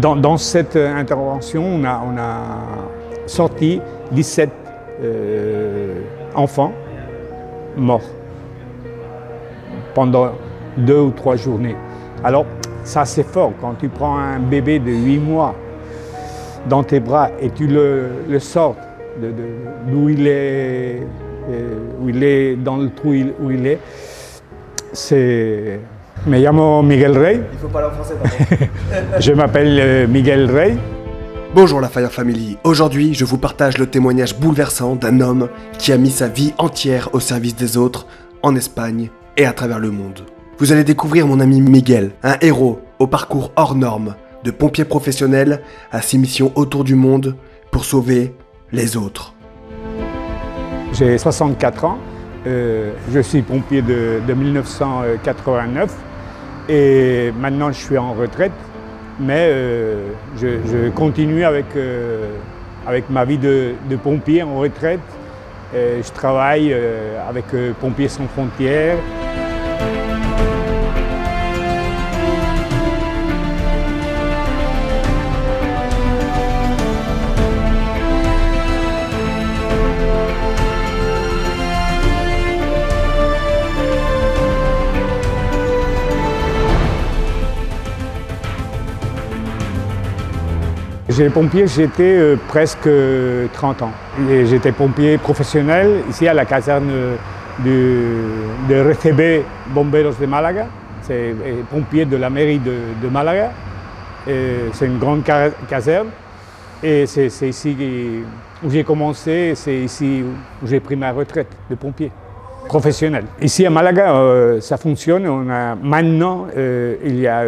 Dans cette intervention, on a sorti 17 enfants morts pendant 2 ou 3 journées. Alors, ça c'est fort quand tu prends un bébé de 8 mois dans tes bras et tu le sors d'où il est, dans le trou où il est. Me llamo Miguel Rey. Il faut parler en français, pardon. Je m'appelle Miguel Rey. Bonjour la Fire Family. Aujourd'hui, je vous partage le témoignage bouleversant d'un homme qui a mis sa vie entière au service des autres en Espagne et à travers le monde. Vous allez découvrir mon ami Miguel, un héros au parcours hors norme, de pompier professionnel à 6 missions autour du monde pour sauver les autres. J'ai 64 ans, je suis pompier de 1989 et maintenant je suis en retraite, mais je continue avec ma vie de pompier en retraite. Je travaille avec Pompiers sans frontières. J'ai pompier, j'étais presque 30 ans. J'étais pompier professionnel ici à la caserne de RCB Bomberos de Malaga. C'est pompier de la mairie de Malaga. C'est une grande caserne et c'est ici où j'ai commencé, c'est ici où j'ai pris ma retraite de pompier professionnel. Ici à Malaga, ça fonctionne. Maintenant, il y a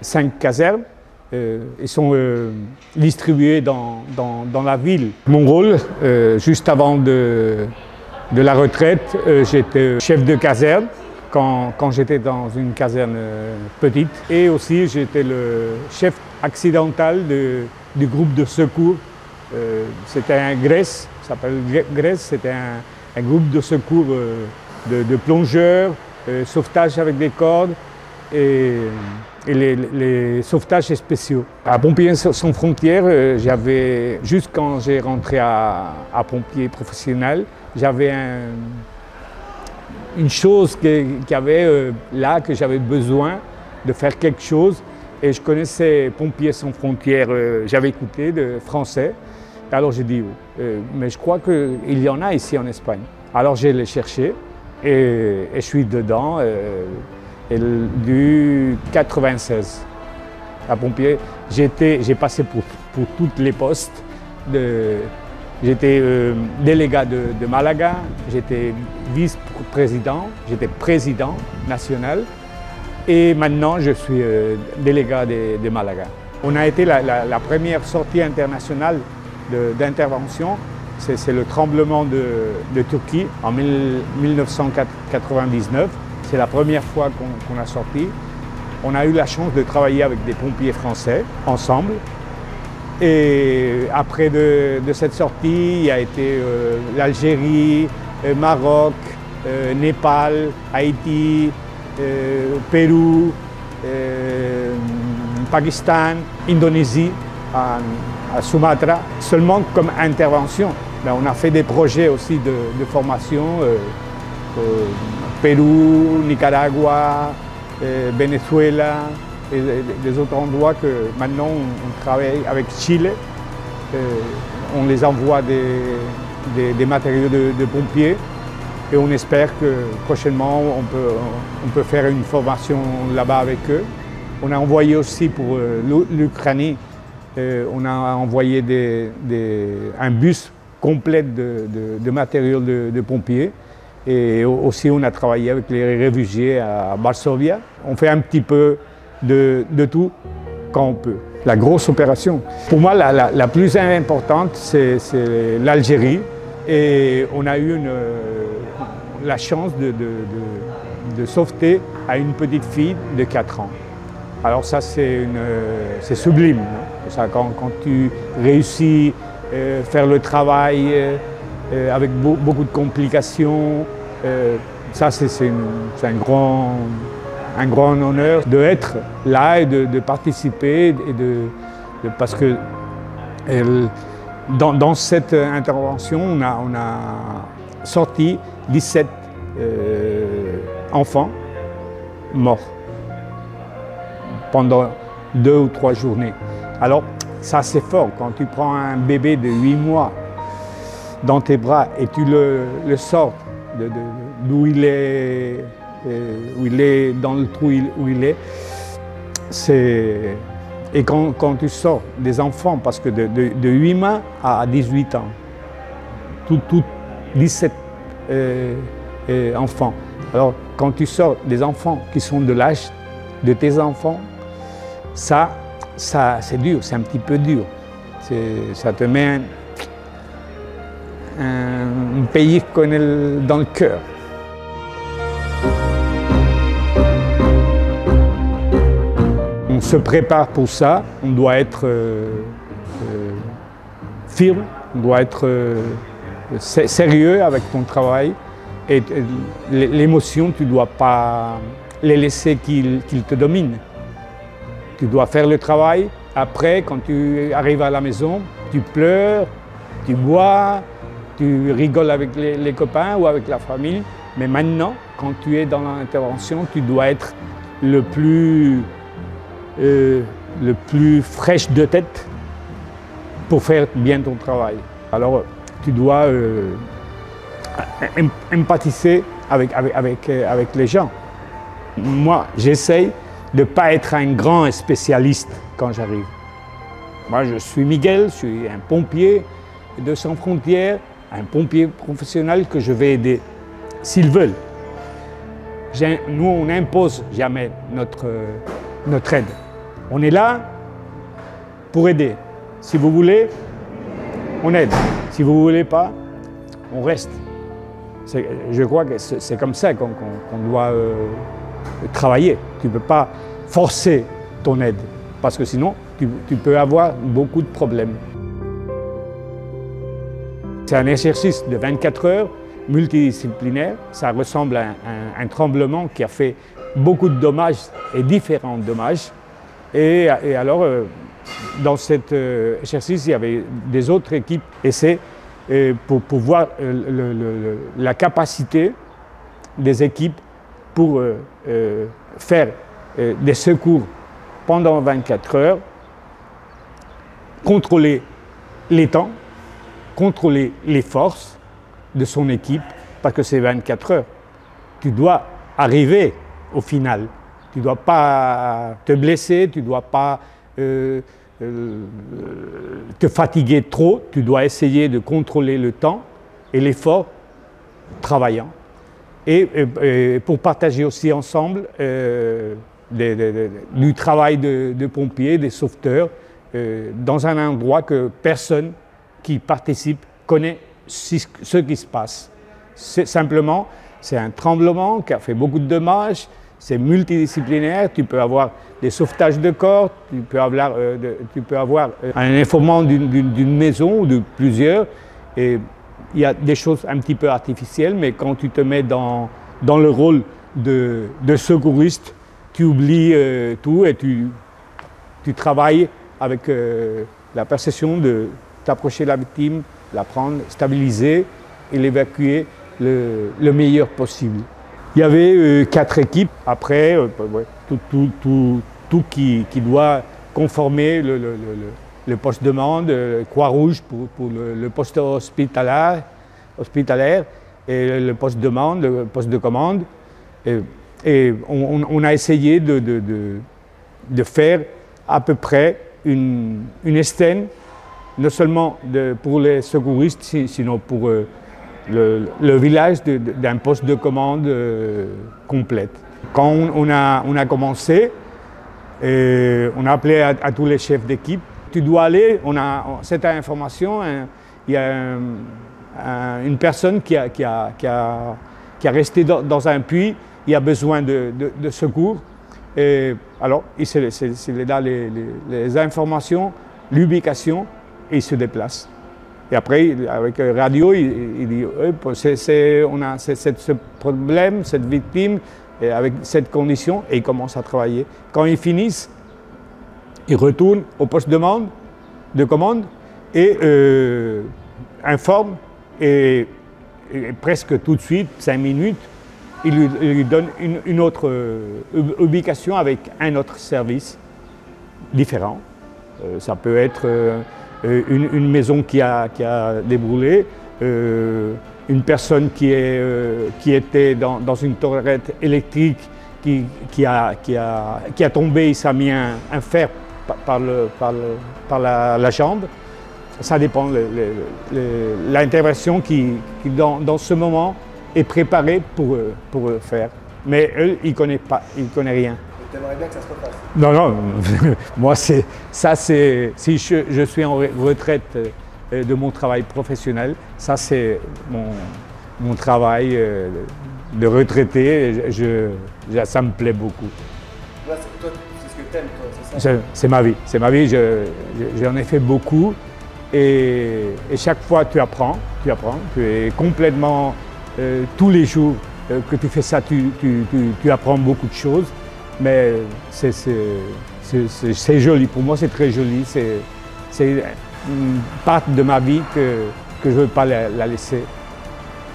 5 casernes. Ils sont distribués dans la ville. Mon rôle, juste avant de la retraite, j'étais chef de caserne quand j'étais dans une caserne petite. Et aussi, j'étais le chef accidental du groupe de secours. C'était un Grèce, ça s'appelle Grèce, c'était un groupe de secours de plongeurs, sauvetage avec des cordes et les sauvetages spéciaux. À Pompiers sans frontières, juste quand j'ai rentré à pompier professionnel, j'avais une chose qu'il y avait là, que j'avais besoin de faire quelque chose. Et je connaissais Pompiers sans frontières, j'avais écouté de français. Alors j'ai dit, mais je crois qu'il y en a ici en Espagne. Alors j'ai les cherché et je suis dedans. Du 96 à pompier, j'ai passé pour toutes les postes. J'étais délégat de Malaga, j'étais vice-président, j'étais président national et maintenant je suis délégat de Malaga. On a été la première sortie internationale d'intervention, c'est le tremblement de Turquie en 1999. C'est la première fois qu'on a sorti. On a eu la chance de travailler avec des pompiers français, ensemble. Et après de cette sortie, il y a été l'Algérie, Maroc, Népal, Haïti, Pérou, Pakistan, Indonésie, à Sumatra. Seulement comme intervention. Mais on a fait des projets aussi de formation. Pérou, Nicaragua, Venezuela et des autres endroits que maintenant on travaille avec Chile. On les envoie des matériaux de pompiers et on espère que prochainement on peut faire une formation là-bas avec eux. On a envoyé aussi pour l'Ukraine, on a envoyé un bus complet de matériaux de pompiers. Et aussi, on a travaillé avec les réfugiés à Varsovie. On fait un petit peu de tout quand on peut. La grosse opération, pour moi, la plus importante, c'est l'Algérie. Et on a eu la chance de sauveter à une petite fille de 4 ans. Alors ça, c'est sublime. Hein. Ça, quand tu réussis à faire le travail avec beaucoup de complications, ça c'est un un grand honneur d'être là et de participer. Parce que dans cette intervention, on a sorti 17 enfants morts pendant 2 ou 3 journées. Alors, ça c'est fort, quand tu prends un bébé de 8 mois dans tes bras et tu le sors d'où il est, dans le trou où il est, et quand tu sors des enfants, parce que de 8 mois à 18 ans, 17 enfants. Alors, quand tu sors des enfants qui sont de l'âge de tes enfants, ça c'est dur, c'est un petit peu dur. Ça te met un pays dans le cœur. On se prépare pour ça, on doit être firme, on doit être sérieux avec ton travail. Et l'émotion, tu ne dois pas les laisser qu'ils te dominent. Tu dois faire le travail. Après, quand tu arrives à la maison, tu pleures, tu bois, tu rigoles avec les copains ou avec la famille. Mais maintenant, quand tu es dans l'intervention, tu dois être le plus fraîche de tête pour faire bien ton travail. Alors, tu dois empathiser avec les gens. Moi, j'essaye de ne pas être un grand spécialiste quand j'arrive. Moi, je suis Miguel, je suis un pompier de Sans Frontières, un pompier professionnel que je vais aider, s'ils veulent. Nous, on n'impose jamais notre aide. On est là pour aider. Si vous voulez, on aide. Si vous ne voulez pas, on reste. Je crois que c'est comme ça qu'on doit travailler. Tu ne peux pas forcer ton aide, parce que sinon, tu peux avoir beaucoup de problèmes. C'est un exercice de 24 heures, multidisciplinaire. Ça ressemble à un tremblement qui a fait beaucoup de dommages et différents dommages. Et alors, dans cet exercice, il y avait des autres équipes et c'est pour voir la capacité des équipes pour faire des secours pendant 24 heures, contrôler les temps, contrôler les forces de son équipe, parce que c'est 24 heures. Tu dois arriver au final. Tu ne dois pas te blesser, tu ne dois pas te fatiguer trop, tu dois essayer de contrôler le temps et l'effort travaillant. Et pour partager aussi ensemble du travail de pompiers, des sauveteurs, dans un endroit que personne qui participe connaît ce qui se passe. Simplement, c'est un tremblement qui a fait beaucoup de dommages. C'est multidisciplinaire, tu peux avoir des sauvetages de corps, tu peux avoir un effondrement d'une maison ou de plusieurs. Et il y a des choses un petit peu artificielles, mais quand tu te mets dans le rôle de secouriste, tu oublies tout et tu travailles avec la perception de t'approcher de la victime, la prendre, stabiliser et l'évacuer le meilleur possible. Il y avait 4 équipes, après tout qui doit conformer le poste de demande, Croix-Rouge pour le poste hospitalier et le poste de demande, le poste de commande. Et on a essayé de faire à peu près une STEN, non seulement pour les secouristes, sinon pour le village d'un poste de commande complète. Quand on a commencé, on a appelé à tous les chefs d'équipe. Tu dois aller, cette information, il y a une personne qui a resté dans un puits, il a besoin de secours. Et alors, il se donne les informations, l'ubication, et il se déplace. Et après, avec radio, il dit on a ce problème, cette victime, et avec cette condition et ils commencent à travailler. Quand ils finissent, ils retournent au poste de commande et informent et presque tout de suite, 5 minutes, ils lui donnent une autre ubication avec un autre service différent. Ça peut être une maison qui a déboulé, une personne qui était dans une tourette électrique qui a tombé, il s'est mis un fer par la jambe. Ça dépend. L'intervention qui dans ce moment est préparée pour faire. Mais eux, ils ne connaissent pas, ils ne connaissent rien. Tu aimerais bien que ça se repasse? Non, non, moi si je suis en retraite de mon travail professionnel, ça c'est mon travail de retraité, ça me plaît beaucoup. Toi, c'est ce que tu aimes, toi, c'est ça? C'est ma vie, j'en ai fait beaucoup et chaque fois tu apprends, tu es complètement, tous les jours que tu fais ça, tu apprends beaucoup de choses. Mais c'est joli, pour moi c'est très joli, c'est une part de ma vie que je ne veux pas la laisser.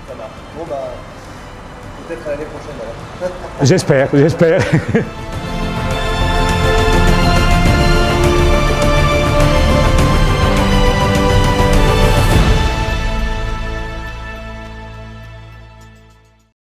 Ça marche. Bon bah, peut-être à l'année prochaine alors. J'espère.